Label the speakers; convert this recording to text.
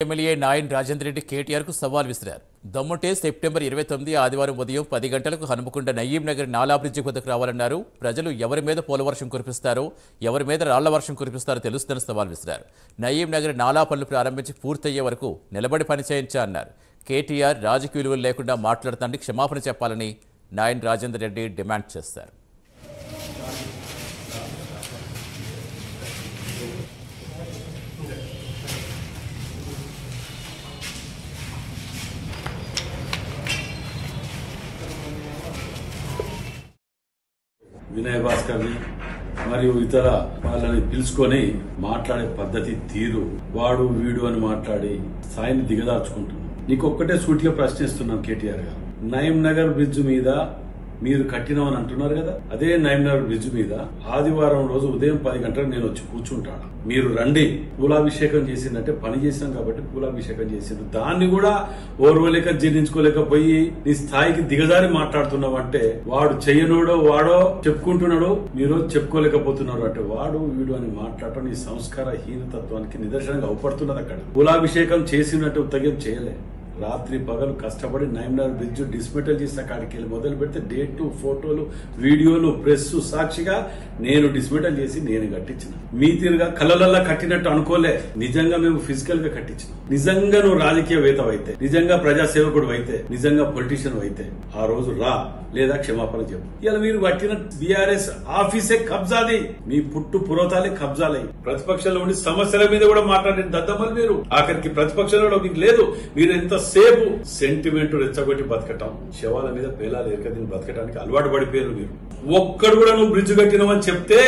Speaker 1: MLA Nayan Rajender Reddy KTR కు సవాల్ విసిరారు. దమ్ముంటే సెప్టెంబర్ 29 ఆదివారం ఉదయం 10 గంటలకు హనుమకొండ నయీం నగర్ నాలా బ్రిడ్జి వద్దకు రావాలన్నారు. ప్రజలు ఎవరి మీద పోలవర్షం కురిపిస్తారో, ఎవరి మీద రాళ్ల వర్షం కురిపిస్తారో తెలుస్తుందని సవాల్ విసిరారు. నయీం నగర్ నాలా పనులు ప్రారంభించి పూర్తయ్యే వరకు నిలబడి పనిచేయించా అన్నారు. కేటీఆర్ రాజకీయ విలువలు లేకుండా మాట్లాడుతానికి క్షమాపణ చెప్పాలని నాయన్ రాజేందర్ రెడ్డి డిమాండ్ చేశారు.
Speaker 2: వినయ్ భాస్కర్ని మరియు ఇతర వాళ్ళని పిలుచుకొని మాట్లాడే పద్ధతి తీరు, వాడు వీడు అని మాట్లాడి స్థాయిని దిగదార్చుకుంటున్నాం. నీకు ఒక్కటే సూటిగా ప్రశ్నిస్తున్నాం కేటీఆర్ గారు, నయీం నగర్ బ్రిడ్జ్ మీద మీరు కట్టినామని అంటున్నారు కదా, అదే నయీం నగర్ బ్రిడ్జ్ మీద ఆదివారం రోజు ఉదయం 10 గంటలకు నేను వచ్చి కూర్చుంటాను. మీరు రండి. పూలాభిషేకం చేసిందంటే పని చేసినాం కాబట్టి పూలాభిషేకం చేసిండు. దాన్ని కూడా ఓర్వలేక జీర్ణించుకోలేకపోయి నీ స్థాయికి దిగజారి మాట్లాడుతున్నావు అంటే, వాడు చెయ్యనోడో వాడో చెప్పుకుంటున్నాడు, మీరు చెప్పుకోలేకపోతున్నారు అంటే, వాడు వీడు అని మాట్లాడటం నీ సంస్కార హీనతత్వానికి నిదర్శనంగా అవుపడుతున్నది. అక్కడ పూలాభిషేకం చేసినట్టు ఉత్తగం చేయలే. రాత్రి పగలు కష్టపడి నయీం నగర్ బ్రిడ్జ్ డిస్మెటల్ చేసిన కాడికి వెళ్ళి మొదలు పెడితే డేటు, ఫోటోలు, వీడియోలు, ప్రెస్ సాక్షిగా నేను డిస్మెటల్ చేసి నేను కట్టించిన. మీ తీరుగా కళ్ళలల్లా కట్టినట్టు అనుకోలే. నిజంగా మేము ఫిజికల్ గా కట్టించిన. నిజంగా నువ్వు రాజకీయవేత్త అయితే, నిజంగా ప్రజాసేవకుడు అయితే, నిజంగా పొలిటీషియన్ అయితే ఆ రోజు రా, లేదా క్షమాపణ చెప్పు. ఇలా మీరు కట్టిన బీఆర్ఎస్ ఆఫీసే కబ్జాది, మీ పుట్టు పురోతాలే కబ్జాలై. ప్రతిపక్షంలో ఉండి సమస్యల మీద కూడా మాట్లాడిన దద్దమ్మలు మీరు. ఆఖరికి ప్రతిపక్షంలో మీకు లేదు. మీరు ఎంత సేపు సెంటిమెంట్ రెచ్చగొట్టి బతకటం, శవాల మీద పేలాలు ఎరకదిని బతకటానికి అలవాటు పడిపోయారు మీరు. ఒక్కడు కూడా నువ్వు బ్రిడ్జ్ కట్టినావని చెప్తే